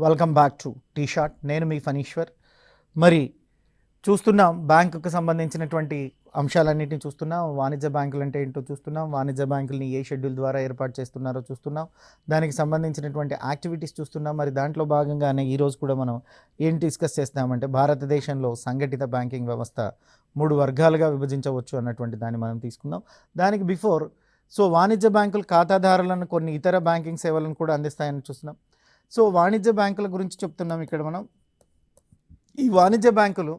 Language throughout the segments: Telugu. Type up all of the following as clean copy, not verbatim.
Welcome back to T shot. నేను మీ ఫనీశ్వర్. మరి చూస్తున్నాం బ్యాంకుకు సంబంధించినటువంటి అంశాలన్నింటినీ చూస్తున్నాం. వాణిజ్య బ్యాంకులు అంటే ఏంటో చూస్తున్నాం. వాణిజ్య బ్యాంకుల్ని ఏ షెడ్యూల్ ద్వారా ఏర్పాటు చేస్తున్నారో చూస్తున్నాం. దానికి సంబంధించినటువంటి యాక్టివిటీస్ చూస్తున్నాం. మరి దాంట్లో భాగంగానే ఈరోజు కూడా మనం ఏం డిస్కస్ చేస్తామంటే భారతదేశంలో సంఘటిత బ్యాంకింగ్ వ్యవస్థ 3 వర్గాలుగా విభజించవచ్చు అన్నటువంటి దాన్ని మనం తీసుకుందాం. దానికి బిఫోర్ వాణిజ్య బ్యాంకులు ఖాతాదారులను కొన్ని ఇతర బ్యాంకింగ్ సేవలను కూడా అందిస్తాయని చూస్తున్నాం. వాణిజ్య బ్యాంకుల గురించి చెప్తున్నాం ఇక్కడ మనం. ఈ వాణిజ్య బ్యాంకులు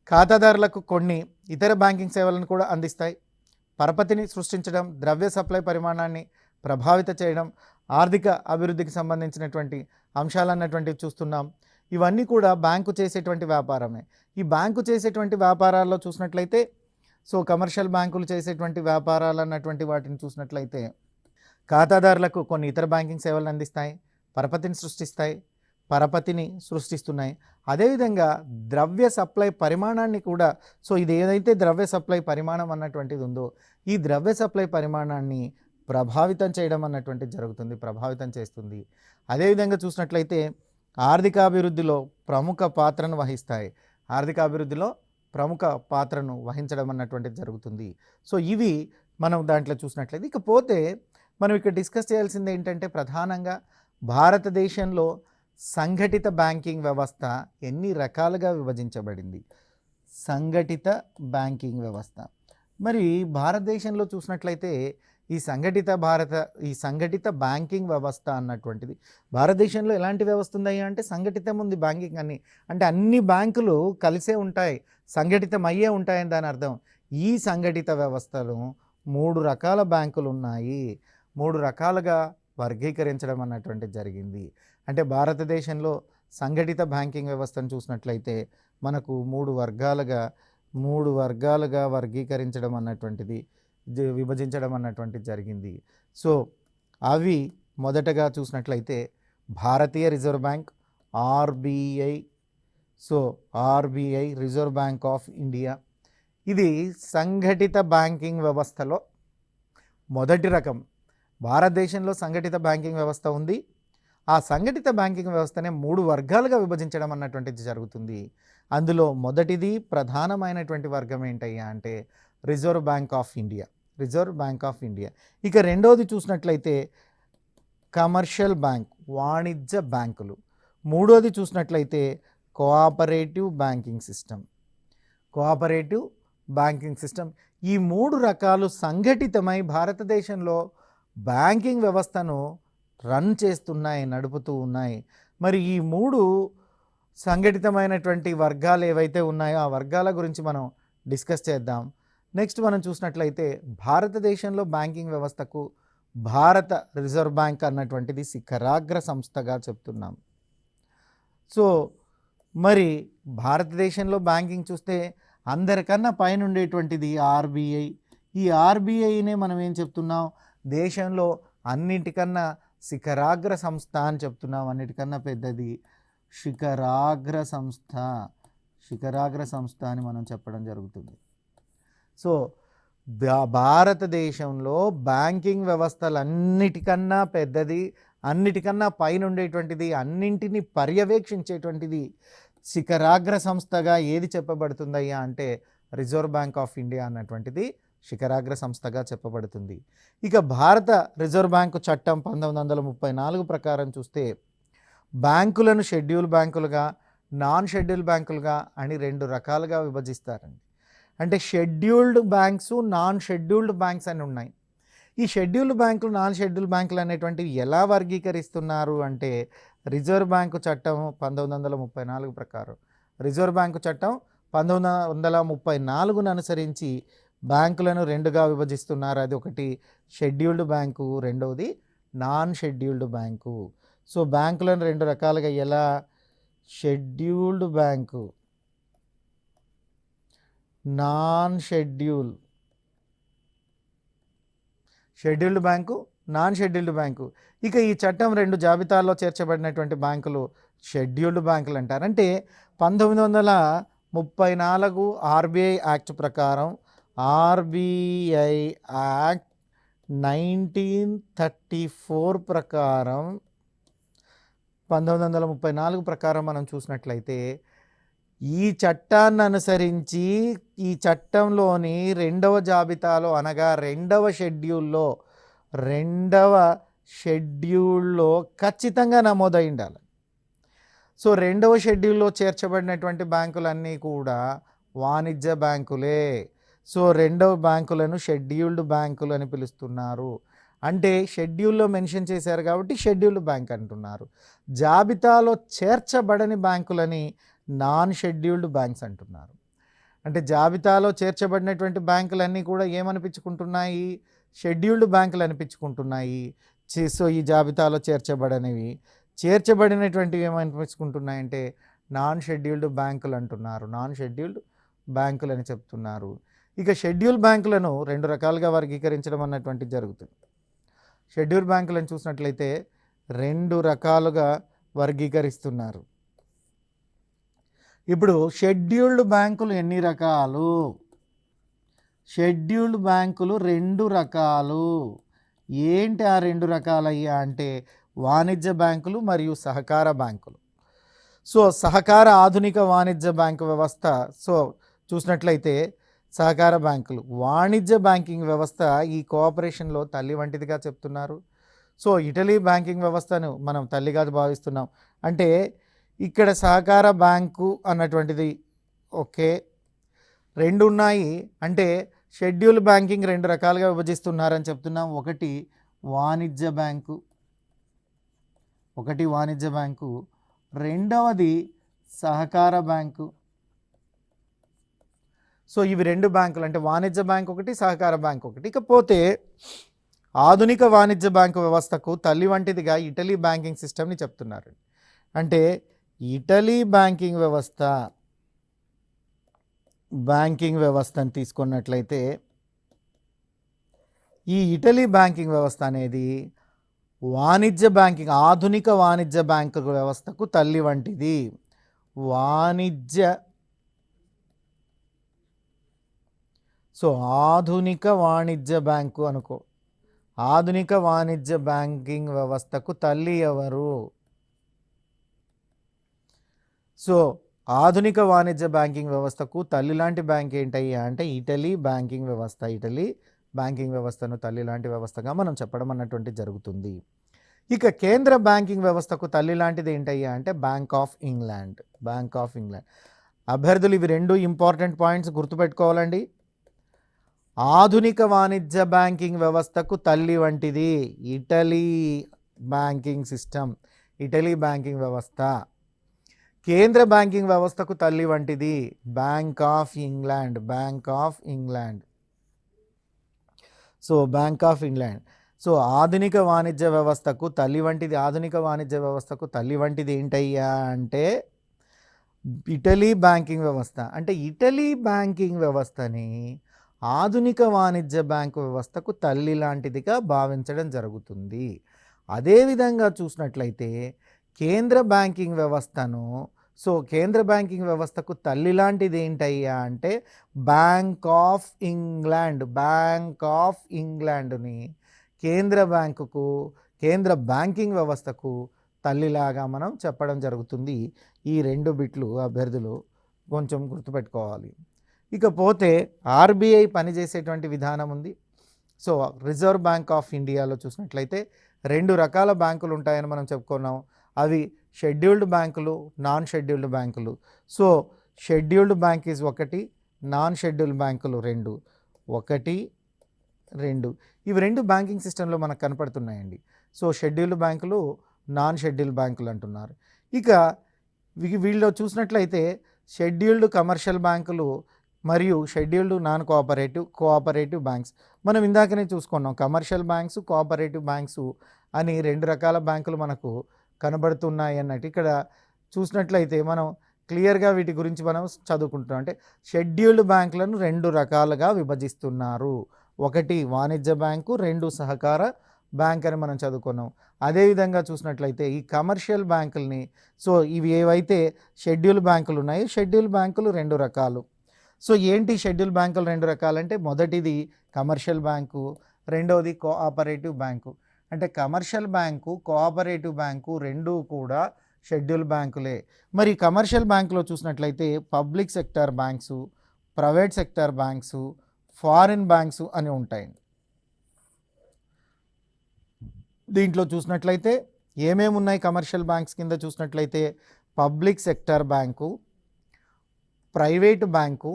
ఖాతాదారులకు కొన్ని ఇతర బ్యాంకింగ్ సేవలను కూడా అందిస్తాయి. పరపతిని సృష్టించడం, ద్రవ్య సప్లై పరిమాణాన్ని ప్రభావిత చేయడం, ఆర్థిక అభివృద్ధికి సంబంధించినటువంటి అంశాలన్నటువంటివి చూస్తున్నాం. ఇవన్నీ కూడా బ్యాంకు చేసేటువంటి వ్యాపారమే. ఈ బ్యాంకు చేసేటువంటి వ్యాపారాల్లో చూసినట్లయితే కమర్షియల్ బ్యాంకులు చేసేటువంటి వ్యాపారాలు అన్నటువంటి వాటిని చూసినట్లయితే ఖాతాదారులకు కొన్ని ఇతర బ్యాంకింగ్ సేవలను అందిస్తాయి, పరపతిని సృష్టిస్తున్నాయి. అదేవిధంగా ద్రవ్య సప్లై పరిమాణాన్ని కూడా ఇది ఏదైతే ద్రవ్య సప్లై పరిమాణం అన్నటువంటిది ఉందో ఈ ద్రవ్య సప్లై పరిమాణాన్ని ప్రభావితం చేయడం అన్నటువంటిది జరుగుతుంది, ప్రభావితం చేస్తుంది. అదేవిధంగా చూసినట్లయితే ఆర్థికాభివృద్ధిలో ప్రముఖ పాత్రను వహిస్తాయి, ఆర్థికాభివృద్ధిలో ప్రముఖ పాత్రను వహించడం అన్నటువంటిది జరుగుతుంది. ఇవి మనం దాంట్లో చూసినట్లయితే ఇకపోతే మనం ఇక్కడ డిస్కస్ చేయాల్సింది ఏంటంటే ప్రధానంగా భారతదేశంలో సంఘటిత బ్యాంకింగ్ వ్యవస్థ ఎన్ని రకాలుగా విభజించబడింది. సంఘటిత బ్యాంకింగ్ వ్యవస్థ మరి భారతదేశంలో చూసినట్లయితే ఈ సంఘటిత బ్యాంకింగ్ వ్యవస్థ అన్నటువంటిది భారతదేశంలో ఎలాంటి వ్యవస్థ ఉందయ్యా అంటే సంఘటితం ఉంది బ్యాంకింగ్ అని. అంటే అన్ని బ్యాంకులు కలిసే ఉంటాయి, సంఘటితం అయ్యే ఉంటాయని దాని అర్థం. ఈ సంఘటిత వ్యవస్థలో 3 రకాల బ్యాంకులు ఉన్నాయి, 3 రకాలుగా వర్గీకరించడం అన్నటువంటిది జరిగింది. అంటే భారతదేశంలో సంఘటిత బ్యాంకింగ్ వ్యవస్థను చూసినట్లయితే మనకు 3 వర్గాలుగా వర్గీకరించడం అన్నటువంటిది విభజించడం అన్నటువంటిది జరిగింది. అవి మొదటగా చూసినట్లయితే భారతీయ Reserve Bank RBI. RBI Reserve Bank of India ఇది సంఘటిత బ్యాంకింగ్ వ్యవస్థలో మొదటి రకం. భారతదేశంలో సంఘటిత బ్యాంకింగ్ వ్యవస్థ ఉంది. ఆ సంఘటిత బ్యాంకింగ్ వ్యవస్థనే 3 వర్గాలుగా విభజించడం అన్నటువంటిది జరుగుతుంది. అందులో మొదటిది ప్రధానమైనటువంటి వర్గం ఏంటయ్యా అంటే రిజర్వ్ బ్యాంక్ ఆఫ్ ఇండియా. ఇక రెండవది చూసినట్లయితే కమర్షియల్ బ్యాంక్, వాణిజ్య బ్యాంకులు. మూడోది చూసినట్లయితే కోఆపరేటివ్ బ్యాంకింగ్ సిస్టమ్. ఈ 3 రకాలు సంఘటితమై భారతదేశంలో బ్యాంకింగ్ వ్యవస్థను రన్ చేస్తున్నాయి, నడుపుతూ ఉన్నాయి. మరి ఈ 3 సంఘటితమైనటువంటి వర్గాలు ఏవైతే ఉన్నాయో ఆ వర్గాల గురించి మనం డిస్కస్ చేద్దాం. నెక్స్ట్ మనం చూసినట్లయితే భారతదేశంలో బ్యాంకింగ్ వ్యవస్థకు భారత రిజర్వ్ బ్యాంక్ అన్నటువంటిది శిఖరాగ్ర సంస్థగా చెప్తున్నాం. మరి భారతదేశంలో బ్యాంకింగ్ చూస్తే అందరికన్నా పైన ఉండేటువంటిది ఆర్బీఐ. ఈ ఆర్బీఐనే మనం ఏం చెప్తున్నాం, దేశంలో అన్నిటికన్నా శిఖరాగ్ర సంస్థ అని చెప్తున్నాం. అన్నిటికన్నా పెద్దది శిఖరాగ్ర సంస్థ అని మనం చెప్పడం జరుగుతుంది. భారతదేశంలో బ్యాంకింగ్ వ్యవస్థలన్నిటికన్నా పెద్దది, అన్నిటికన్నా పైన ఉండేటువంటిది, అన్నింటినీ పర్యవేక్షించేటువంటిది శిఖరాగ్ర సంస్థగా ఏది చెప్పబడుతుందయ్యా అంటే రిజర్వ్ బ్యాంక్ ఆఫ్ ఇండియా అన్నటువంటిది శిఖరాగ్ర సంస్థగా చెప్పబడుతుంది. ఇక భారత రిజర్వ్ బ్యాంకు చట్టం 1934 ప్రకారం చూస్తే బ్యాంకులను షెడ్యూల్ బ్యాంకులుగా, నాన్ షెడ్యూల్ బ్యాంకులుగా అని 2 రకాలుగా విభజిస్తారండి. అంటే scheduled banks, non scheduled banks అని ఉన్నాయి. ఈ షెడ్యూల్డ్ బ్యాంకులు, నాన్ షెడ్యూల్డ్ బ్యాంకులు అనేటువంటివి ఎలా వర్గీకరిస్తున్నారు అంటే రిజర్వ్ బ్యాంకు చట్టం 1934 ప్రకారం, రిజర్వ్ బ్యాంకు చట్టం 1934ను అనుసరించి బ్యాంకులను 2గా విభజిస్తున్నారు. అది ఒకటి షెడ్యూల్డ్ బ్యాంకు, రెండవది నాన్ షెడ్యూల్డ్ బ్యాంకు. బ్యాంకులను 2 రకాలుగా ఎలా, scheduled bank, non scheduled bank, non scheduled bank. ఇక ఈ చట్టం 2 జాబితాల్లో చేర్చబడినటువంటి బ్యాంకులు షెడ్యూల్డ్ బ్యాంకులు అంటారు. అంటే 1934 ఆర్బీఐ యాక్ట్ ప్రకారం, ఆర్బీఐ యాక్ట్ 1934 ప్రకారం 1934 ప్రకారం మనం చూసినట్లయితే ఈ చట్టాన్ని అనుసరించి ఈ చట్టంలోని 2వ జాబితాలో అనగా 2వ షెడ్యూల్లో ఖచ్చితంగా నమోదై ఉండాలి. సో 2వ షెడ్యూల్లో చేర్చబడినటువంటి బ్యాంకులన్నీ కూడా వాణిజ్య బ్యాంకులే. సో 2వ బ్యాంకులను షెడ్యూల్డ్ బ్యాంకులు అని పిలుస్తున్నారు. అంటే షెడ్యూల్లో మెన్షన్ చేశారు కాబట్టి షెడ్యూల్డ్ బ్యాంక్ అంటున్నారు. జాబితాలో చేర్చబడని బ్యాంకులని నాన్ షెడ్యూల్డ్ బ్యాంక్స్ అంటున్నారు. అంటే జాబితాలో చేర్చబడినటువంటి బ్యాంకులన్నీ కూడా ఏమనిపించుకుంటున్నాయి? షెడ్యూల్డ్ బ్యాంకులు అనిపించుకుంటున్నాయి. సో ఈ జాబితాలో చేర్చబడినటువంటివి ఏమనిపించుకుంటున్నాయంటే నాన్ షెడ్యూల్డ్ బ్యాంకులు అంటున్నారు. నాన్ షెడ్యూల్డ్ బ్యాంకులు అని చెప్తున్నారు. ఇక షెడ్యూల్ బ్యాంకులను 2 రకాలుగా వర్గీకరించడం అన్నటువంటిది జరుగుతుంది. షెడ్యూల్ బ్యాంకులను చూసినట్లయితే 2 రకాలుగా వర్గీకరిస్తున్నారు. ఇప్పుడు షెడ్యూల్డ్ బ్యాంకులు ఎన్ని రకాలు? షెడ్యూల్డ్ బ్యాంకులు 2 రకాలు. ఏంటి ఆ 2 రకాలయ్యా అంటే వాణిజ్య బ్యాంకులు మరియు సహకార బ్యాంకులు. సో సహకార ఆధునిక వాణిజ్య బ్యాంకు వ్యవస్థ. సో చూసినట్లయితే సహకార బ్యాంకులు వాణిజ్య బ్యాంకింగ్ వ్యవస్థ ఈ కోఆపరేషన్లో తల్లి వంటిదిగా చెప్తున్నారు. సో ఇటలీ బ్యాంకింగ్ వ్యవస్థను మనం తల్లిగా భావిస్తున్నాం. అంటే ఇక్కడ సహకార బ్యాంకు అన్నటువంటిది ఓకే 2 ఉన్నాయి. అంటే షెడ్యూల్ బ్యాంకింగ్ 2 రకాలుగా విభజిస్తున్నారని చెప్తున్నాం. ఒకటి వాణిజ్య బ్యాంకు, రెండవది సహకార బ్యాంకు. సో ఇవి 2 బ్యాంకులు, అంటే వాణిజ్య బ్యాంక్ ఒకటి, సహకార బ్యాంక్ ఒకటి. ఇకపోతే ఆధునిక వాణిజ్య బ్యాంకు వ్యవస్థకు తల్లి వంటిదిగా ఇటలీ బ్యాంకింగ్ సిస్టమ్ని చెప్తున్నారు. అంటే ఇటలీ బ్యాంకింగ్ వ్యవస్థను తీసుకున్నట్లయితే ఈ ఇటలీ బ్యాంకింగ్ వ్యవస్థ అనేది ఆధునిక వాణిజ్య బ్యాంకు వ్యవస్థకు తల్లి వంటిది. ఆధునిక వాణిజ్య బ్యాంకు అనుకో. ఆధునిక వాణిజ్య బ్యాంకింగ్ వ్యవస్థకు తల్లి ఎవరు? సో ఆధునిక వాణిజ్య బ్యాంకింగ్ వ్యవస్థకు తల్లి లాంటి బ్యాంక్ ఏంటయ్యా అంటే ఇటలీ బ్యాంకింగ్ వ్యవస్థ. ఇటలీ బ్యాంకింగ్ వ్యవస్థను తల్లి లాంటి వ్యవస్థగా మనం చెప్పడం అన్నటువంటి జరుగుతుంది. ఇక కేంద్ర బ్యాంకింగ్ వ్యవస్థకు తల్లి లాంటిది ఏంటయ్యా అంటే బ్యాంక్ ఆఫ్ ఇంగ్లాండ్. అభ్యర్థులు ఇవి 2 ఇంపార్టెంట్ పాయింట్స్ గుర్తుపెట్టుకోవాలండి. ఆధునిక వాణిజ్య బ్యాంకింగ్ వ్యవస్థకు తల్లి వంటిది Italy banking system, Italy banking వ్యవస్థ. కేంద్ర బ్యాంకింగ్ వ్యవస్థకు తల్లి వంటిది bank of England. So bank of England. So ఆధునిక వాణిజ్య వ్యవస్థకు తల్లి వంటిది ఏంటయ్యా అంటే ఇటలీ బ్యాంకింగ్ వ్యవస్థ. అంటే ఇటలీ బ్యాంకింగ్ వ్యవస్థని ఆధునిక వాణిజ్య బ్యాంకు వ్యవస్థకు తల్లి లాంటిదిగా భావించడం జరుగుతుంది. అదేవిధంగా చూసినట్లయితే కేంద్ర బ్యాంకింగ్ వ్యవస్థకు తల్లి లాంటిది ఏంటయ్యా అంటే బ్యాంక్ ఆఫ్ ఇంగ్లాండ్ని కేంద్ర బ్యాంకింగ్ వ్యవస్థకు తల్లిలాగా మనం చెప్పడం జరుగుతుంది. ఈ 2 బిట్లు అభ్యర్థులు కొంచెం గుర్తుపెట్టుకోవాలి. ఇకపోతే ఆర్బీఐ పనిచేసేటువంటి విధానం ఉంది. సో రిజర్వ్ బ్యాంక్ ఆఫ్ ఇండియాలో చూసినట్లయితే 2 రకాల బ్యాంకులు ఉంటాయని మనం చెప్పుకున్నాం. అవి షెడ్యూల్డ్ బ్యాంకులు, నాన్ షెడ్యూల్డ్ బ్యాంకులు. So scheduled bank is 1, non scheduled బ్యాంకులు 2. 1, 2 ఇవి 2 బ్యాంకింగ్ సిస్టంలో మనకు కనపడుతున్నాయండి. సో షెడ్యూల్డ్ బ్యాంకులు, నాన్ షెడ్యూల్డ్ బ్యాంకులు అంటున్నారు. ఇక వీళ్ళు చూసినట్లయితే షెడ్యూల్డ్ కమర్షియల్ బ్యాంకులు మరియు షెడ్యూల్డ్ నాన్ కోఆపరేటివ్ బ్యాంక్స్. మనం ఇందాకనే చూసుకున్నాం కమర్షియల్ బ్యాంక్స్, కోఆపరేటివ్ బ్యాంక్స్ అని 2 రకాల బ్యాంకులు మనకు కనబడుతున్నాయి అన్నట్టు. ఇక్కడ చూసినట్లయితే మనం క్లియర్గా వీటి గురించి మనం చదువుకుంటున్నాం. అంటే షెడ్యూల్డ్ బ్యాంకులను 2 రకాలుగా విభజిస్తున్నారు. 1 వాణిజ్య బ్యాంకు, 2 సహకార బ్యాంక్ అని మనం చదువుకున్నాం. అదేవిధంగా చూసినట్లయితే ఈ కమర్షియల్ బ్యాంకుల్ని, సో ఇవి ఏవైతే షెడ్యూల్ బ్యాంకులు ఉన్నాయో షెడ్యూల్ బ్యాంకులు 2 రకాలు. సో ఏంటి షెడ్యూల్ బ్యాంకులు 2 రకాలంటే మొదటిది కమర్షియల్ బ్యాంకు, రెండవది కోఆపరేటివ్ బ్యాంకు. అంటే కమర్షియల్ బ్యాంకు, కోఆపరేటివ్ బ్యాంకు రెండూ కూడా షెడ్యూల్ బ్యాంకులే. మరి కమర్షియల్ బ్యాంకులో చూసినట్లయితే public sector banks, private sector banks, foreign banks అని ఉంటాయండి. దీంట్లో చూసినట్లయితే ఏమేమి ఉన్నాయి కమర్షియల్ బ్యాంక్స్ కింద చూసినట్లయితే public sector bank, private bank,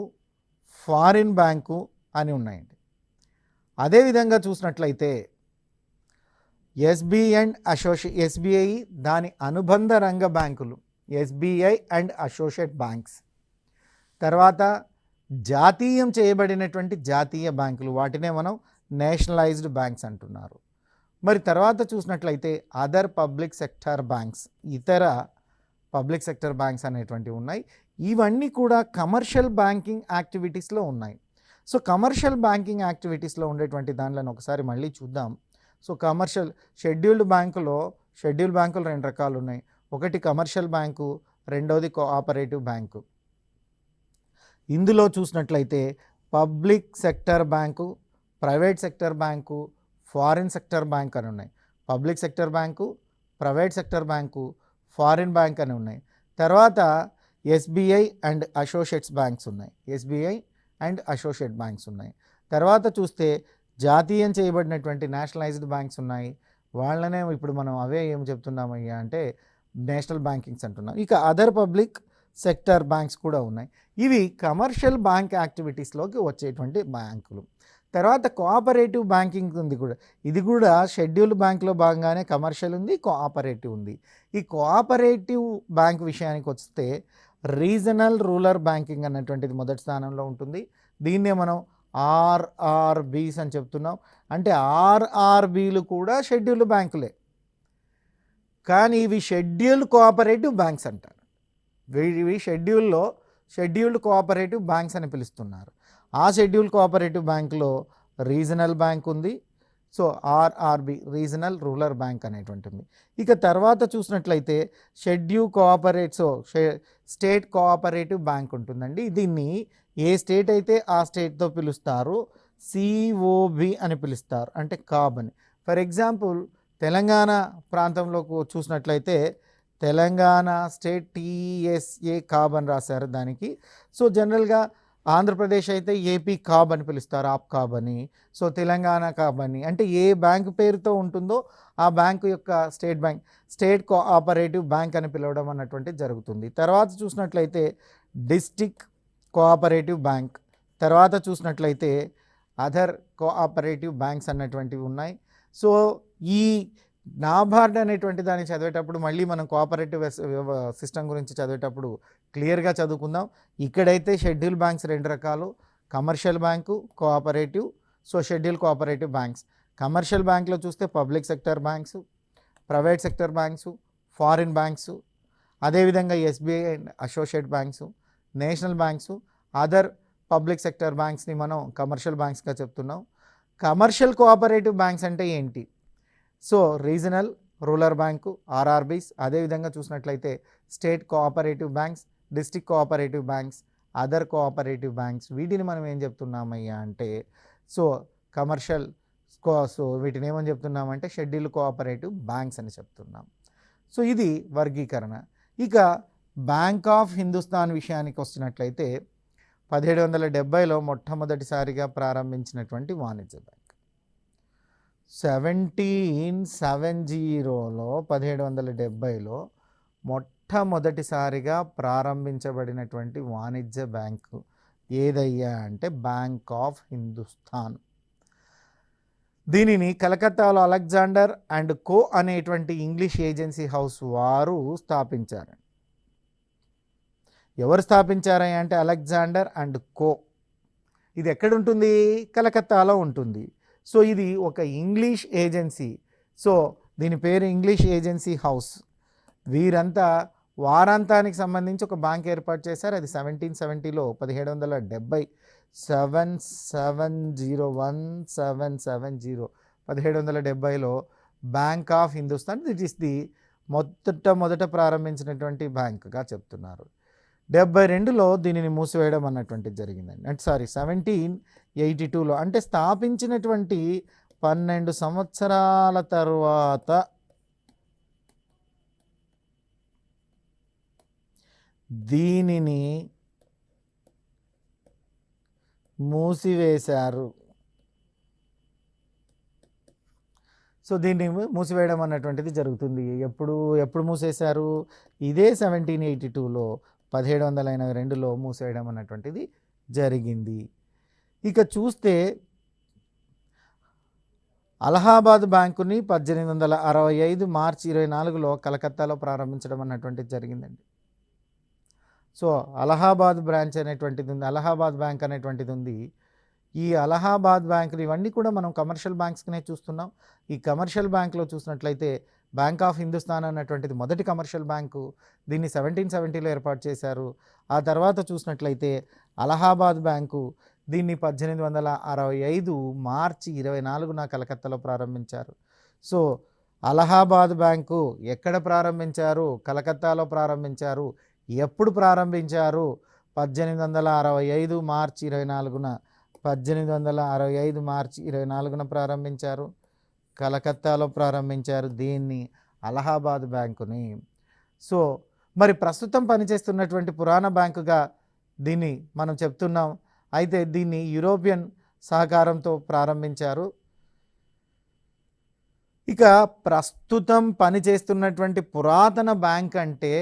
foreign bank అని ఉన్నాయండి. అదేవిధంగా చూసినట్లయితే ఎస్బీఐ దాని అనుబంధ రంగ బ్యాంకులు ఎస్బీఐ అండ్ అసోసియేట్ బ్యాంక్స్. తర్వాత జాతీయం చేయబడినటువంటి జాతీయ బ్యాంకులు, వాటినే మనం నేషనలైజ్డ్ బ్యాంక్స్ అంటున్నారు. మరి తర్వాత చూసినట్లయితే అదర్ పబ్లిక్ సెక్టార్ బ్యాంక్స్, ఇతర పబ్లిక్ సెక్టర్ బ్యాంక్స్ అనేటువంటివి ఉన్నాయి. ఇవన్నీ కూడా కమర్షియల్ బ్యాంకింగ్ యాక్టివిటీస్లో ఉన్నాయి. సో కమర్షియల్ బ్యాంకింగ్ యాక్టివిటీస్లో ఉండేటువంటి దానిలను ఒకసారి మళ్ళీ చూద్దాం. సో షెడ్యూల్డ్ బ్యాంకులు రెండు రకాలు ఉన్నాయి. ఒకటి కమర్షియల్ బ్యాంకు, రెండవది కోఆపరేటివ్ బ్యాంకు. ఇందులో చూసినట్లయితే public sector bank, private sector bank, foreign sector bank అని ఉన్నాయి. Public sector bank, private sector bank, foreign bank అని ఉన్నాయి. తర్వాత ఎస్బీఐ అండ్ అసోసియేట్స్ బ్యాంక్స్ ఉన్నాయి. ఎస్బీఐ అండ్ అసోసియేట్ బ్యాంక్స్ ఉన్నాయి. తర్వాత చూస్తే జాతీయం చేయబడినటువంటి నేషనలైజ్డ్ బ్యాంక్స్ ఉన్నాయి. వాళ్ళనే ఇప్పుడు మనం అవే ఏం చెప్తున్నామయ్యా అంటే నేషనల్ బ్యాంకింగ్స్ అంటున్నాం. ఇక అదర్ పబ్లిక్ సెక్టర్ బ్యాంక్స్ కూడా ఉన్నాయి. ఇవి కమర్షియల్ బ్యాంక్ యాక్టివిటీస్లోకి వచ్చేటువంటి బ్యాంకులు. తర్వాత కోఆపరేటివ్ బ్యాంకింగ్ ఉంది కూడా. ఇది కూడా షెడ్యూల్డ్ బ్యాంక్లో భాగంగానే కమర్షియల్ ఉంది, కోఆపరేటివ్ ఉంది. ఈ కోఆపరేటివ్ బ్యాంక్ విషయానికి వస్తే రీజనల్ రూరల్ బ్యాంకింగ్ అన్నటువంటిది మొదటి స్థానంలో ఉంటుంది. దీన్నే మనం ఆర్ఆర్బీస్ అని చెప్తున్నాం. అంటే ఆర్ఆర్బీలు కూడా షెడ్యూల్డ్ బ్యాంకులే, కానీ ఇవి షెడ్యూల్డ్ కోఆపరేటివ్ బ్యాంక్స్ అంటారు. ఇవి షెడ్యూల్డ్ కోఆపరేటివ్ బ్యాంక్స్ అని పిలుస్తున్నారు. ఆ షెడ్యూల్డ్ కోఆపరేటివ్ బ్యాంకులో రీజనల్ బ్యాంక్ ఉంది. So RRB regional rural bank అనేటువంటి ఉంది. ఇక తర్వాత చూసినట్లయితే స్టేట్ కోఆపరేటివ్ బ్యాంక్ ఉంటుందండి. దీన్ని ఏ స్టేట్ అయితే ఆ స్టేట్తో పిలుస్తారు, సిఓబి అని పిలుస్తారు, అంటే కాబ్ అని. ఫర్ ఎగ్జాంపుల్ తెలంగాణ ప్రాంతంలో చూసినట్లయితే తెలంగాణ స్టేట్ టీఎస్ఏ కాబ్ అని రాశారు దానికి. సో జనరల్గా ఆంధ్రప్రదేశ్ అయితే ఏపీ కాబ్ అని పిలుస్తారు, ఆప్ కాబ్ అని. సో తెలంగాణ కాబ్ అని, అంటే ఏ బ్యాంకు పేరుతో ఉంటుందో ఆ బ్యాంకు యొక్క స్టేట్ కోఆపరేటివ్ బ్యాంక్ అని పిలవడం అన్నటువంటిది జరుగుతుంది. తర్వాత చూసినట్లయితే డిస్ట్రిక్ట్ కోఆపరేటివ్ బ్యాంక్, తర్వాత చూసినట్లయితే అదర్ కోఆపరేటివ్ బ్యాంక్స్ అన్నటువంటివి ఉన్నాయి. సో ఈ నాబార్డ్ అనేటువంటి దాన్ని చదివేటప్పుడు మళ్ళీ మనం కోఆపరేటివ్ సిస్టమ్ గురించి చదివేటప్పుడు క్లియర్గా చదువుకుందాం. ఇక్కడైతే షెడ్యూల్ బ్యాంక్స్ రెండు రకాలు, commercial bank, cooperative. So schedule cooperative banks commercial బ్యాంక్లో చూస్తే public sector banks, private sector banks, foreign banks, అదేవిధంగా SBI and associate banks, national banks, other public sector బ్యాంక్స్ని మనం కమర్షియల్ బ్యాంక్స్గా చెప్తున్నాం. కమర్షియల్ కోఆపరేటివ్ బ్యాంక్స్ అంటే ఏంటి? So regional rural bank RRBs, అదేవిధంగా చూసినట్లయితే state cooperative banks, district cooperative banks, other cooperative banks. వీటిని మనం ఏం చెప్తున్నామయ్యా అంటే సో వీటిని ఏమని చెప్తున్నామంటే షెడ్యూల్ కోఆపరేటివ్ బ్యాంక్స్ అని చెప్తున్నాం. సో ఇది వర్గీకరణ. ఇక బ్యాంక్ ఆఫ్ హిందుస్థాన్ విషయానికి వచ్చినట్లయితే 1770లో మొట్టమొదటిసారిగా ప్రారంభించినటువంటి వాణిజ్య బ్యాంక్. 1770లో మొట్టమొదటిసారిగా ప్రారంభించబడినటువంటి వాణిజ్య బ్యాంకు ఏదయ్యా అంటే బ్యాంక్ ఆఫ్ హిందుస్థాన్. దీనిని కలకత్తాలో అలెగ్జాండర్ అండ్ కో అనేటువంటి ఇంగ్లీష్ ఏజెన్సీ హౌస్ వారు స్థాపించారు. ఎవరు స్థాపించారని అంటే అలెగ్జాండర్ అండ్ కో. ఇది ఎక్కడుంటుంది? కలకత్తాలో ఉంటుంది. సో ఇది ఒక ఇంగ్లీష్ ఏజెన్సీ. సో దీని పేరు ఇంగ్లీష్ ఏజెన్సీ హౌస్. వీరంతా వారాంతానికి సంబంధించి ఒక బ్యాంక్ ఏర్పాటు చేశారు. అది 1770లో 1770లో bank of Hindustan. That is the మొదట ప్రారంభించినటువంటి బ్యాంక్గా చెప్తున్నారు. 72లో దీనిని మూసివేయడం అన్నటువంటిది జరిగిందండి. 1782లో అంటే స్థాపించినటువంటి 12 సంవత్సరాల తరువాత దీనిని మూసివేశారు. సో దీన్ని మూసివేయడం అన్నటువంటిది జరుగుతుంది. ఎప్పుడు మూసేశారు? ఇదే 1782లో 1782లో మూసేయడం అన్నటువంటిది జరిగింది. ఇక చూస్తే అలహాబాద్ బ్యాంకుని 1865 మార్చి 24లో కలకత్తాలో ప్రారంభించడం అన్నటువంటిది జరిగిందండి. సో అలహాబాద్ బ్రాంచ్ అనేటువంటిది ఉంది, అలహాబాద్ బ్యాంక్ అనేటువంటిది ఉంది. ఈ అలహాబాద్ బ్యాంకులు ఇవన్నీ కూడా మనం కమర్షియల్ బ్యాంక్స్నే చూస్తున్నాం. ఈ కమర్షియల్ బ్యాంక్లో చూసినట్లయితే బ్యాంక్ ఆఫ్ హిందుస్థాన్ అన్నటువంటిది మొదటి కమర్షియల్ బ్యాంకు. దీన్ని 1770లో ఏర్పాటు చేశారు. ఆ తర్వాత చూసినట్లయితే అలహాబాద్ బ్యాంకు దీన్ని 1865 మార్చి 24న కలకత్తాలో ప్రారంభించారు. సో అలహాబాద్ బ్యాంకు ఎక్కడ ప్రారంభించారు? కలకత్తాలో ప్రారంభించారు. ఎప్పుడు ప్రారంభించారు? 1865 మార్చి 24న 1865 మార్చి 24న ప్రారంభించారు. కలకత్తాలో ప్రారంభించారు దీన్ని, అలహాబాద్ బ్యాంకుని. సో మరి ప్రస్తుతం పనిచేస్తున్నటువంటి పురాణ బ్యాంకుగా దీన్ని మనం చెప్తున్నాం. అయితే దీన్ని యూరోపియన్ సహకారంతో ప్రారంభించారు. ఇక ప్రస్తుతం పనిచేస్తున్నటువంటి పురాతన బ్యాంక్ అంటే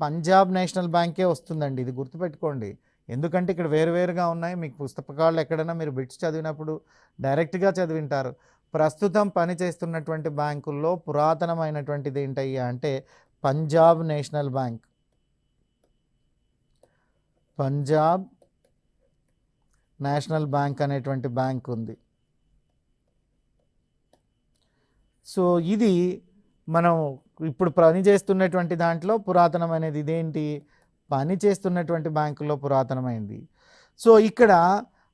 పంజాబ్ నేషనల్ బ్యాంకే వస్తుందండి. ఇది గుర్తుపెట్టుకోండి. ఎందుకంటే ఇక్కడ వేరువేరుగా ఉన్నాయి. మీకు పుస్తకాలు ఎక్కడైనా మీరు బిట్స్ చదివినప్పుడు డైరెక్ట్గా చదివింటారు. ప్రస్తుతం పనిచేస్తున్నటువంటి బ్యాంకుల్లో పురాతనమైనటువంటిది ఏంటయ్యా అంటే Punjab national bank. Punjab national bank అనేటువంటి బ్యాంక్ ఉంది. సో ఇది మనం ఇప్పుడు పనిచేస్తున్నటువంటి దాంట్లో పురాతనమైనది. ఇదేంటి? పని చేస్తున్నటువంటి బ్యాంకుల్లో పురాతనమైంది. సో ఇక్కడ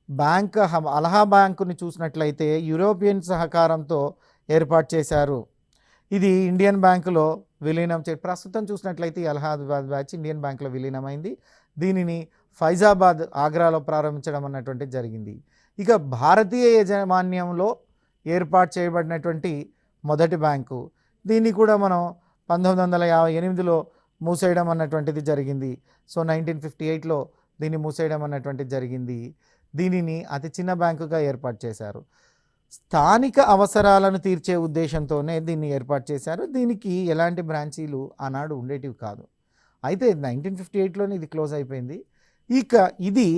బ్యాంక్ అలహాబాద్ బ్యాంకుని చూసినట్లయితే యూరోపియన్ సహకారంతో ఏర్పాటు చేశారు. ఇది ఇండియన్ బ్యాంకులో విలీనం ప్రస్తుతం చూసినట్లయితే ఈ అలహాబాద్ బ్యాచ్ ఇండియన్ బ్యాంకులో విలీనమైంది. దీనిని ఫైజాబాద్ ఆగ్రాలో ప్రారంభించడం అన్నటువంటిది జరిగింది. ఇక భారతీయ యాజమాన్యంలో ఏర్పాటు చేయబడినటువంటి మొదటి బ్యాంకు, దీన్ని కూడా మనం 1958లో మూసేయడం అన్నటువంటిది జరిగింది. సో 1958లో దీన్ని మూసేయడం అన్నటువంటిది జరిగింది. దీనిని అతి చిన్న బ్యాంకుగా ఏర్పాటు చేశారు. స్థానిక అవసరాలను తీర్చే ఉద్దేశంతోనే దీన్ని ఏర్పాటు చేశారు. దీనికి ఎలాంటి బ్రాంచీలు ఆనాడు ఉండేటివి కాదు. అయితే 1958లోనే ఇది క్లోజ్ అయిపోయింది. ఇక ఇది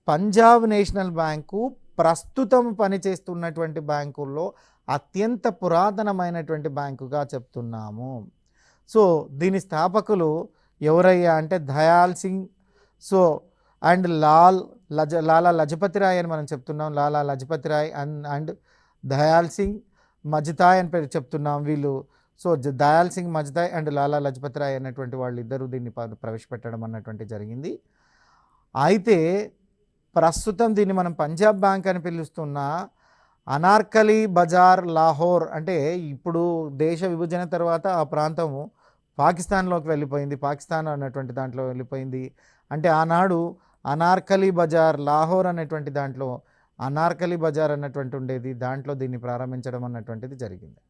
పంజాబ్ నేషనల్ బ్యాంకు ప్రస్తుతం పనిచేస్తున్నటువంటి బ్యాంకుల్లో అత్యంత పురాతనమైనటువంటి బ్యాంకుగా చెప్తున్నాము. సో దీని స్థాపకులు ఎవరయ్యా అంటే దయాల్ సింగ్ సో అండ్ లాలా లజపతి రాయ్ అని మనం చెప్తున్నాం. లాలా లజపతి రాయ్ అండ్ దయాల్ సింగ్ మజ్తాయ్ అని పేరు చెప్తున్నాం వీళ్ళు. సో దయాల్ సింగ్ మజ్తాయ్ అండ్ లాలా లజపతి రాయ్ అనేటువంటి వాళ్ళు ఇద్దరు దీన్ని ప్రవేశపెట్టడం అన్నటువంటి జరిగింది. అయితే ప్రస్తుతం దీన్ని మనం పంజాబ్ బ్యాంక్ అని పిలుస్తున్న అనార్కలి బజార్ లాహోర్, అంటే ఇప్పుడు దేశ విభజన తర్వాత ఆ ప్రాంతము పాకిస్తాన్లోకి వెళ్ళిపోయింది, పాకిస్తాన్ అన్నటువంటి దాంట్లో వెళ్ళిపోయింది. అంటే ఆనాడు అనార్కలి బజార్ లాహోర్ అనేటువంటి దాంట్లో అనార్కలి బజార్ అన్నటువంటి ఉండేది, దాంట్లో దీన్ని ప్రారంభించడం అన్నటువంటిది జరిగింది.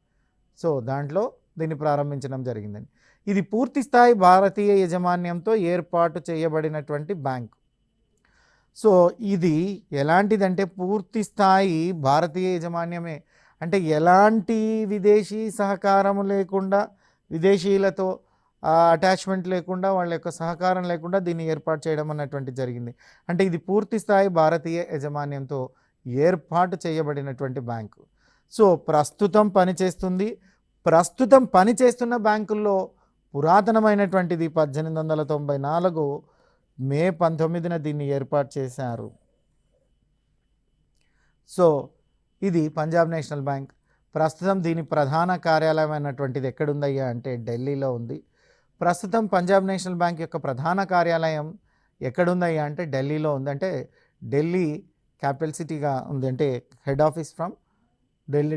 సో దాంట్లో దీన్ని ప్రారంభించడం జరిగిందండి. ఇది పూర్తి స్థాయి భారతీయ యాజమాన్యంతో ఏర్పాటు చేయబడినటువంటి బ్యాంకు. సో ఇది ఎలాంటిదంటే పూర్తి స్థాయి భారతీయ యాజమాన్యమే, అంటే ఎలాంటి విదేశీ సహకారం లేకుండా, విదేశీయులతో అటాచ్మెంట్ లేకుండా, వాళ్ళ యొక్క సహకారం లేకుండా దీన్ని ఏర్పాటు చేయడం అన్నటువంటి జరిగింది. అంటే ఇది పూర్తి స్థాయి భారతీయ యాజమాన్యంతో ఏర్పాటు చేయబడినటువంటి బ్యాంకు. సో ప్రస్తుతం పనిచేస్తున్న బ్యాంకుల్లో పురాతనమైనటువంటిది 1894 మే 19న దీన్ని ఏర్పాటు చేశారు. సో ఇది పంజాబ్ నేషనల్ బ్యాంక్. ప్రస్తుతం దీని ప్రధాన కార్యాలయం అయినటువంటిది ఎక్కడుందయ్యా అంటే ఢిల్లీలో ఉంది. ప్రస్తుతం పంజాబ్ నేషనల్ బ్యాంక్ యొక్క ప్రధాన కార్యాలయం ఎక్కడుందయ్యా అంటే ఢిల్లీలో ఉంది. అంటే ఢిల్లీ క్యాపిటల్ సిటీగా ఉంది, అంటే హెడ్ ఆఫీస్ ఫ్రమ్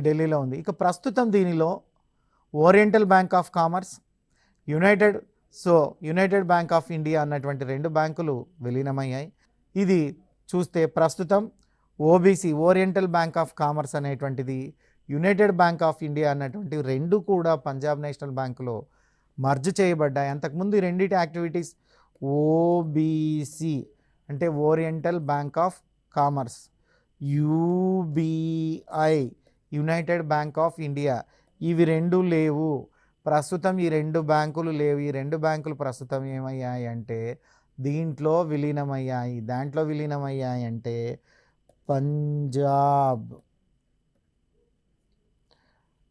ఢిల్లీలో ఉంది. ఇక ప్రస్తుతం దీనిలో oriental bank of commerce, United bank of India అన్నటువంటి 2 బ్యాంకులు విలీనమయ్యాయి. ఇది చూస్తే ప్రస్తుతం OBC oriental bank of commerce అనేటువంటిది యునైటెడ్ బ్యాంక్ ఆఫ్ ఇండియా అన్నటువంటి రెండు కూడా పంజాబ్ నేషనల్ బ్యాంకులో మర్జ్ చేయబడ్డాయి. అంతకుముందు ఈ రెండింటి యాక్టివిటీస్ ఓబీసీ అంటే oriental bank of commerce, UBI United bank of India, ఇవి రెండు లేవు. ప్రస్తుతం ఈ రెండు బ్యాంకులు లేవు. ఈ రెండు బ్యాంకులు ప్రస్తుతం ఏమయ్యాయి అంటే దీంట్లో విలీనమయ్యాయి. దాంట్లో విలీనమయ్యాయి అంటే పంజాబ్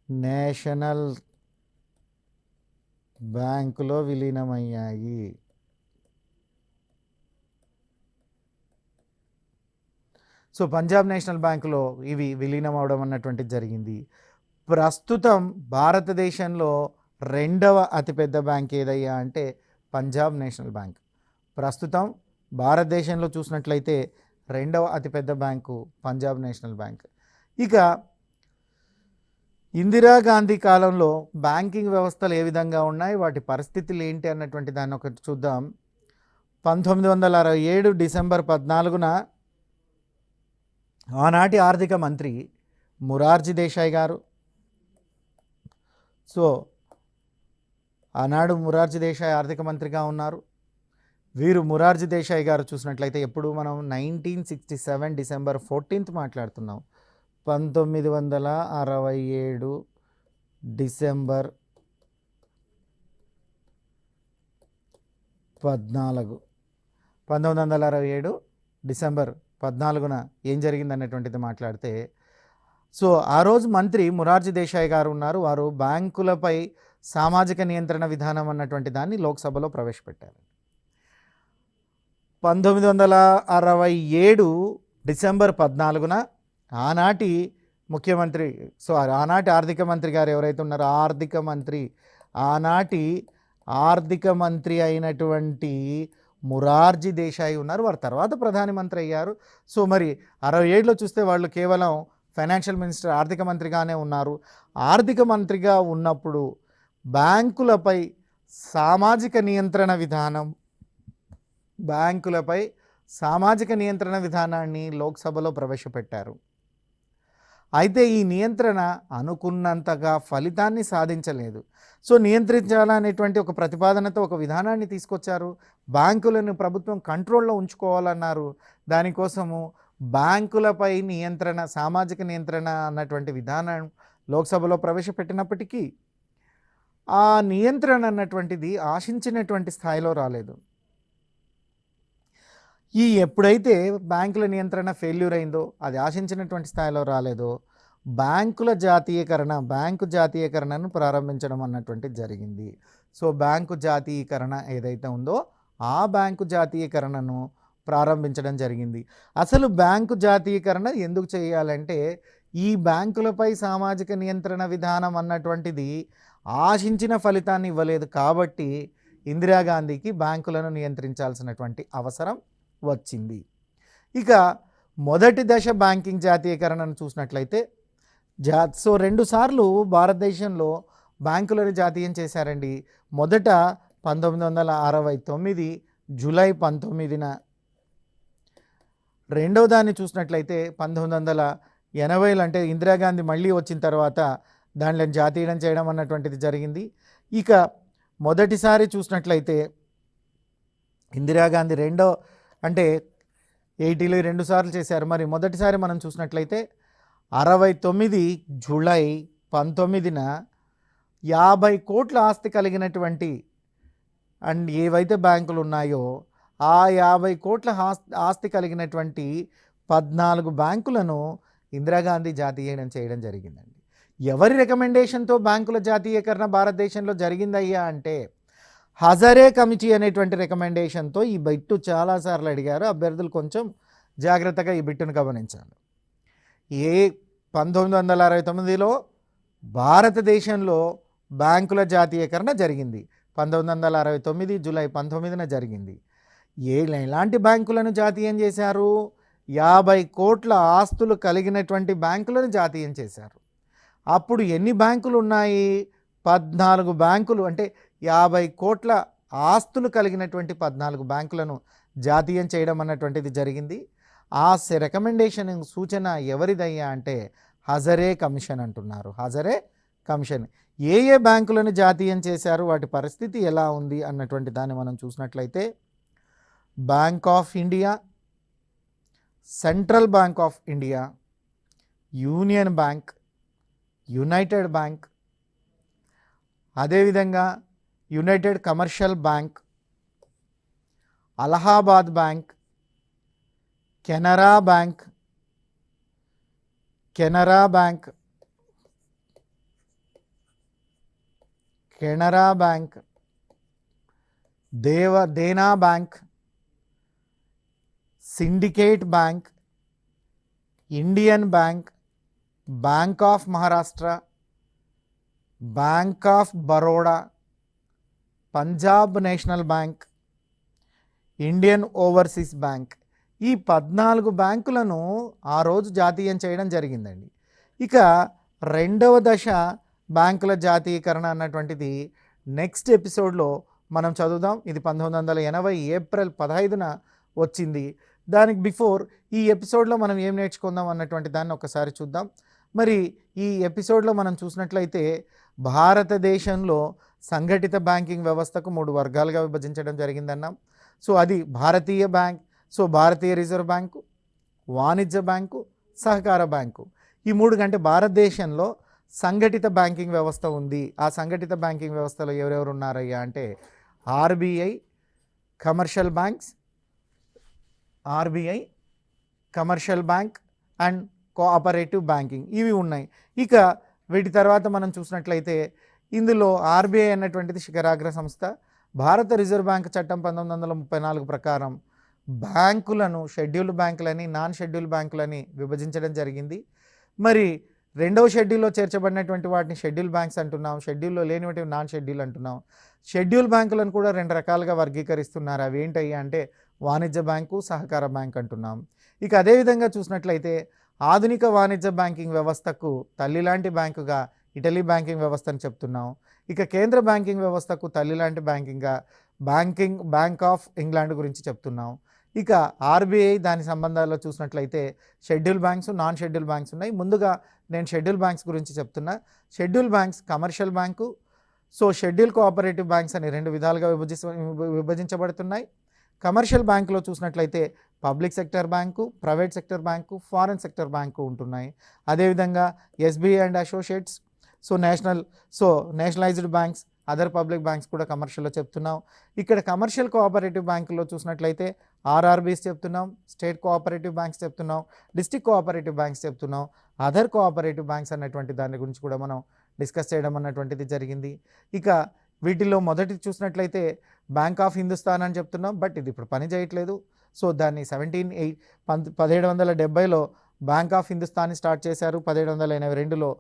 నేషనల్ బ్యాంకులో విలీనమయ్యాయి. సో పంజాబ్ నేషనల్ బ్యాంకులో ఇవి విలీనం అవడం అన్నటువంటిది జరిగింది. ప్రస్తుతం భారతదేశంలో రెండవ అతిపెద్ద బ్యాంక్ ఏదయ్యా అంటే పంజాబ్ నేషనల్ బ్యాంక్. ప్రస్తుతం భారతదేశంలో చూసినట్లయితే రెండవ అతిపెద్ద బ్యాంకు పంజాబ్ నేషనల్ బ్యాంక్. ఇక ఇందిరాగాంధీ కాలంలో బ్యాంకింగ్ వ్యవస్థలు ఏ విధంగా ఉన్నాయి, వాటి పరిస్థితులు ఏంటి అన్నటువంటి దాన్ని ఒకటి చూద్దాం. 1967 డిసెంబర్ 14న ఆనాటి ఆర్థిక మంత్రి మొరార్జీ దేశాయ్ గారు, సో ఆనాడు మొరార్జీ దేశాయ్ ఆర్థిక మంత్రిగా ఉన్నారు. వీరు మొరార్జీ దేశాయ్ గారు చూసినట్లయితే ఎప్పుడు మనం 1967 డిసెంబర్ 14th మాట్లాడుతున్నాం. 1967 డిసెంబర్ 14 1967 డిసెంబర్ 14న ఏం జరిగింది అన్నటువంటిది మాట్లాడితే, సో ఆ రోజు మంత్రి మొరార్జీ దేశాయ్ గారు ఉన్నారు. వారు బ్యాంకులపై సామాజిక నియంత్రణ విధానం అన్నటువంటి దాన్ని లోక్సభలో ప్రవేశపెట్టారు. 1967 డిసెంబర్ 14న ఆనాటి ముఖ్యమంత్రి, సో ఆనాటి ఆర్థిక మంత్రి గారు ఎవరైతే ఉన్నారో ఆనాటి ఆర్థిక మంత్రి అయినటువంటి మొరార్జీ దేశాయ్ ఉన్నారు. వారు తర్వాత ప్రధానమంత్రి అయ్యారు. సో మరి 67లో చూస్తే వాళ్ళు కేవలం ఫైనాన్షియల్ మినిస్టర్, ఆర్థిక మంత్రిగానే ఉన్నారు. ఆర్థిక మంత్రిగా ఉన్నప్పుడు బ్యాంకులపై సామాజిక నియంత్రణ విధానాన్ని లోక్సభలో ప్రవేశపెట్టారు. అయితే ఈ నియంత్రణ అనుకున్నంతగా ఫలితాన్ని సాధించలేదు. సో నియంత్రించాలనేటువంటి ఒక ప్రతిపాదనతో ఒక విధానాన్ని తీసుకొచ్చారు. బ్యాంకులను ప్రభుత్వం కంట్రోల్లో ఉంచుకోవాలన్నారు. దానికోసము బ్యాంకులపై నియంత్రణ, సామాజిక నియంత్రణ అన్నటువంటి విధానం లోక్సభలో ప్రవేశపెట్టినప్పటికీ ఆ నియంత్రణ అన్నటువంటిది ఆశించినటువంటి స్థాయిలో రాలేదు. ఎప్పుడైతే బ్యాంకుల నియంత్రణ ఫెయిల్యూర్ అయిందో, అది ఆశించినటువంటి స్థాయిలో రాలేదో, బ్యాంకు జాతీయకరణను ప్రారంభించడం అన్నటువంటిది జరిగింది. సో బ్యాంకు జాతీయకరణ ఏదైతే ఉందో ఆ బ్యాంకు జాతీయకరణను ప్రారంభించడం జరిగింది. అసలు బ్యాంకు జాతీయకరణ ఎందుకు చేయాలంటే ఈ బ్యాంకులపై సామాజిక నియంత్రణ విధానం అన్నటువంటిది ఆశించిన ఫలితాన్ని ఇవ్వలేదు కాబట్టి ఇందిరాగాంధీకి బ్యాంకులను నియంత్రించాల్సినటువంటి అవసరం వచ్చింది. ఇక మొదటి దశ బ్యాంకింగ్ జాతీయకరణను చూసినట్లయితే సో 2 సార్లు భారతదేశంలో బ్యాంకులను జాతీయం చేశారండి. మొదట 1969 జూలై 19న, రెండవ దాన్ని చూసినట్లయితే 1980 అంటే ఇందిరాగాంధీ మళ్ళీ వచ్చిన తర్వాత దానిలో జాతీయం చేయడం అన్నటువంటిది జరిగింది. ఇక మొదటిసారి చూసినట్లయితే ఇందిరాగాంధీ అంటే 80లో 2 సార్లు చేశారు. మరి మొదటిసారి మనం చూసినట్లయితే 69 జూలై 19న 50 కోట్ల ఆస్తి కలిగినటువంటి అండ్ ఏవైతే బ్యాంకులు ఉన్నాయో ఆ 50 కోట్ల ఆస్తి కలిగినటువంటి 14 బ్యాంకులను ఇందిరాగాంధీ జాతీయం చేయడం జరిగిందండి. ఎవరి రికమెండేషన్తో బ్యాంకుల జాతీయకరణ భారతదేశంలో జరిగిందయ్యా అంటే హజారే కమిటీ అనేటువంటి రికమెండేషన్తో. ఈ బిట్టు చాలాసార్లు అడిగారు అభ్యర్థులు, కొంచెం జాగ్రత్తగా ఈ బిట్టును గమనించాలి. 1969లో భారతదేశంలో బ్యాంకుల జాతీయకరణ జరిగింది. 1969 జూలై 19న జరిగింది. ఎలాంటి బ్యాంకులను జాతీయం చేశారు? 50 కోట్ల ఆస్తులు కలిగినటువంటి బ్యాంకులను జాతీయం చేశారు. అప్పుడు ఎన్ని బ్యాంకులు ఉన్నాయి? 14 బ్యాంకులు, అంటే 50 కోట్ల ఆస్తులు కలిగినటువంటి 14 బ్యాంకులను జాతీయం చేయడం అన్నటువంటిది జరిగింది. ఆ రికమెండేషన్ సూచన ఎవరిదయ్యా అంటే హజరే కమిషన్ అంటున్నారు. హజరే కమిషన్ ఏ ఏ బ్యాంకులను జాతీయం చేశారు, వాటి పరిస్థితి ఎలా ఉంది అన్నటువంటి దాన్ని మనం చూసినట్లయితే bank of India, central bank of India, union bank, united bank, అదేవిధంగా united commercial bank, Allahabad bank, Canara bank, Canara bank, Canara bank, Dena bank, syndicate bank, Indian bank, bank of Maharashtra, bank of Baroda, Punjab national bank, Indian overseas bank. ఈ 14 బ్యాంకులను ఆ రోజు జాతీయం చేయడం జరిగిందండి. ఇక రెండవ దశ బ్యాంకుల జాతీయకరణ అన్నటువంటిది నెక్స్ట్ ఎపిసోడ్లో మనం చదువుదాం. ఇది 1980 ఏప్రిల్ 15న వచ్చింది. దానికి బిఫోర్ ఈ ఎపిసోడ్లో మనం ఏం నేర్చుకుందాం అన్నటువంటి దాన్ని ఒకసారి చూద్దాం. మరి ఈ ఎపిసోడ్లో మనం చూసినట్లయితే భారతదేశంలో సంఘటిత బ్యాంకింగ్ వ్యవస్థకు 3 వర్గాలుగా విభజించడం జరిగిందన్నాం. సో అది భారతీయ బ్యాంక్, సో భారతీయ రిజర్వ్ బ్యాంకు, వాణిజ్య బ్యాంకు, సహకార బ్యాంకు. ఈ 3 కంటే భారతదేశంలో సంఘటిత బ్యాంకింగ్ వ్యవస్థ ఉంది. ఆ సంఘటిత బ్యాంకింగ్ వ్యవస్థలో ఎవరెవరు ఉన్నారయ్యా అంటే RBI, commercial banks, RBI, commercial bank and cooperative banking ఇవి ఉన్నాయి. ఇక వీటి తర్వాత మనం చూసినట్లయితే ఇందులో ఆర్బీఐ అన్నటువంటిది శిఖరాగ్ర సంస్థ. భారత రిజర్వ్ బ్యాంక్ చట్టం 1934 ప్రకారం బ్యాంకులను షెడ్యూల్డ్ బ్యాంకులని, నాన్ షెడ్యూల్ బ్యాంకులని విభజించడం జరిగింది. మరి రెండవ షెడ్యూల్లో చేర్చబడినటువంటి వాటిని షెడ్యూల్ బ్యాంక్స్ అంటున్నాం, షెడ్యూల్లో లేనివి నాన్ షెడ్యూల్ అంటున్నాం. షెడ్యూల్ బ్యాంకులను కూడా 2 రకాలుగా వర్గీకరిస్తున్నారు. అవి ఏంటయ్యా అంటే వాణిజ్య బ్యాంకు, సహకార బ్యాంక్ అంటున్నాం. ఇక అదేవిధంగా చూసినట్లయితే ఆధునిక వాణిజ్య బ్యాంకింగ్ వ్యవస్థకు తల్లి లాంటి బ్యాంకుగా ఇటలీ బ్యాంకింగ్ వ్యవస్థను చెప్తున్నాం. ఇక కేంద్ర బ్యాంకింగ్ వ్యవస్థకు తల్లి లాంటి బ్యాంకింగ్గా బ్యాంక్ ఆఫ్ ఇంగ్లాండ్ గురించి చెప్తున్నాం. ఇక ఆర్బీఐ దాని సంబంధాల్లో చూసినట్లయితే schedule banks, non schedule banks ఉన్నాయి. ముందుగా నేను షెడ్యూల్ బ్యాంక్స్ గురించి చెప్తున్నా. Schedule banks commercial bank, so schedule cooperative banks అని 2 విధాలుగా విభజించబడుతున్నాయి. కమర్షియల్ బ్యాంకులో చూసినట్లయితే public sector bank, private sector bank, foreign sector bank ఉంటున్నాయి. అదేవిధంగా SBI and associates, so nationalised banks, other public banks కూడా కమర్షియల్లో చెప్తున్నాం. ఇక్కడ కమర్షియల్ కోఆపరేటివ్ బ్యాంకుల్లో చూసినట్లయితే ఆర్ఆర్బీస్ చెప్తున్నాం, స్టేట్ కోఆపరేటివ్ బ్యాంక్స్ చెప్తున్నాం, డిస్ట్రిక్ట్ కోఆపరేటివ్ బ్యాంక్స్ చెప్తున్నాం, అదర్ కోఆపరేటివ్ బ్యాంక్స్ అన్నటువంటి దాని గురించి కూడా మనం డిస్కస్ చేయడం అన్నటువంటిది జరిగింది. ఇక వీటిలో మొదటి చూసినట్లయితే బ్యాంక్ ఆఫ్ హిందుస్థాన్ అని చెప్తున్నాం, బట్ ఇది ఇప్పుడు పని చేయట్లేదు. సో దాన్ని 1770లో బ్యాంక్ ఆఫ్ హిందుస్థాన్ని స్టార్ట్ చేశారు. 1782లో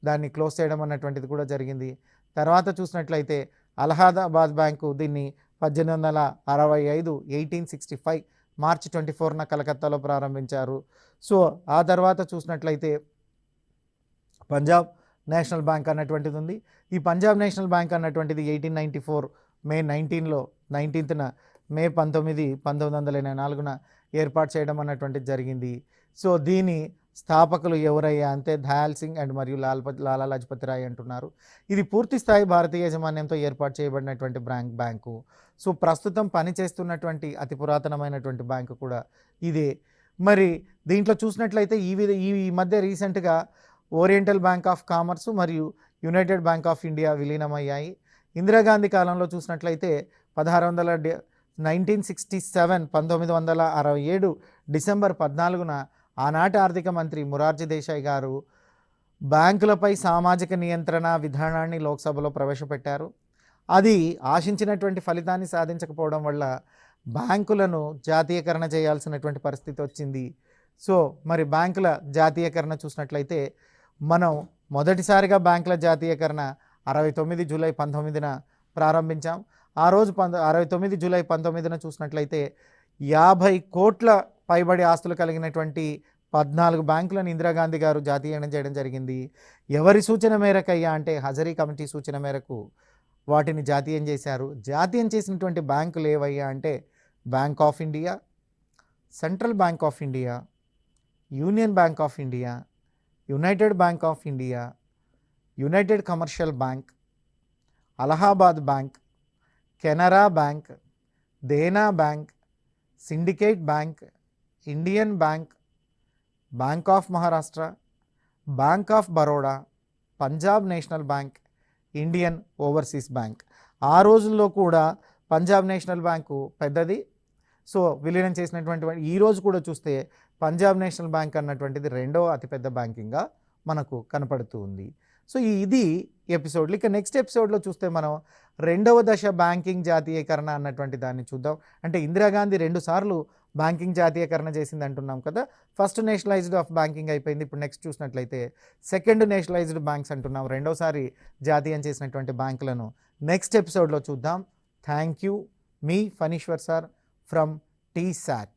దాన్ని క్లోజ్ చేయడం అన్నటువంటిది కూడా జరిగింది. తర్వాత చూసినట్లయితే అలహాబాద్ బ్యాంకు దీన్ని 1865 1865 మార్చి 24న కలకత్తాలో ప్రారంభించారు. సో ఆ తర్వాత చూసినట్లయితే పంజాబ్ నేషనల్ బ్యాంక్ అన్నటువంటిది ఉంది. ఈ పంజాబ్ నేషనల్ బ్యాంక్ అన్నటువంటిది 1894 మే 19న మే 19 1984న ఏర్పాటు చేయడం అన్నటువంటిది జరిగింది. సో దీని స్థాపకులు ఎవరయ్యా అంటే దయాల్ సింగ్ అండ్ మరియు లాలా లజపతి రాయ్ అంటున్నారు. ఇది పూర్తి స్థాయి భారతీయ యాజమాన్యంతో ఏర్పాటు చేయబడినటువంటి బ్యాంకు. సో ప్రస్తుతం పనిచేస్తున్నటువంటి అతి పురాతనమైనటువంటి బ్యాంకు కూడా ఇదే. మరి దీంట్లో చూసినట్లయితే ఈ మధ్య రీసెంట్గా ఓరియంటల్ బ్యాంక్ ఆఫ్ కామర్స్ మరియు యునైటెడ్ బ్యాంక్ ఆఫ్ ఇండియా విలీనమయ్యాయి. ఇందిరాగాంధీ కాలంలో చూసినట్లయితే 1967 డిసెంబర్ 14న ఆనాటి ఆర్థిక మంత్రి మొరార్జీ దేశాయ్ గారు బ్యాంకులపై సామాజిక నియంత్రణ విధానాన్ని లోక్సభలో ప్రవేశపెట్టారు. అది ఆశించినటువంటి ఫలితాన్ని సాధించకపోవడం వల్ల బ్యాంకులను జాతీయకరణ చేయాల్సినటువంటి పరిస్థితి వచ్చింది. సో మరి బ్యాంకుల జాతీయకరణ చూసినట్లయితే మనం మొదటిసారిగా బ్యాంకుల జాతీయకరణ 69 జూలై 19న ప్రారంభించాం. ఆ రోజు 69 జూలై 19న చూసినట్లయితే 50 కోట్ల పైబడి ఆస్తులు కలిగినటువంటి 14 బ్యాంకులను ఇందిరాగాంధీ గారు జాతీయం చేయడం జరిగింది. ఎవరి సూచన మేరకయ్యా అంటే హజరీ కమిటీ సూచన మేరకు వాటిని జాతీయం చేశారు. జాతీయం చేసినటువంటి బ్యాంకులు ఏవయ్యా అంటే bank of India, central bank of India, union bank of India, united bank of India, united commercial bank, Allahabad bank, Canara bank, Dena bank, syndicate bank, Indian bank, bank of Maharashtra, bank of Baroda, Punjab national bank, Indian overseas bank. ఆ రోజుల్లో కూడా పంజాబ్ నేషనల్ బ్యాంకు పెద్దది. సో విలీనం చేసినటువంటి ఈ రోజు కూడా చూస్తే పంజాబ్ నేషనల్ బ్యాంక్ అన్నటువంటిది రెండవ అతిపెద్ద బ్యాంకింగ్గా మనకు కనపడుతూ ఉంది. సో ఇది ఎపిసోడ్లు. ఇక నెక్స్ట్ ఎపిసోడ్లో చూస్తే మనం రెండవ దశ బ్యాంకింగ్ జాతీయకరణ అన్నటువంటి దాన్ని చూద్దాం. అంటే ఇందిరాగాంధీ 2 సార్లు బ్యాంకింగ్ జాతీయకరణ చేసింది అంటున్నాం కదా. ఫస్ట్ నేషనలైజ్డ్ ఆఫ్ బ్యాంకింగ్ అయిపోయింది. ఇప్పుడు నెక్స్ట్ చూసినట్లయితే సెకండ్ నేషనలైజ్డ్ బ్యాంక్స్ అంటున్నాం. రెండోసారి జాతీయం చేసినటువంటి బ్యాంకులను నెక్స్ట్ ఎపిసోడ్లో చూద్దాం. Thank you. మీ ఫణీశ్వర్ సార్ ఫ్రమ్ TSAT.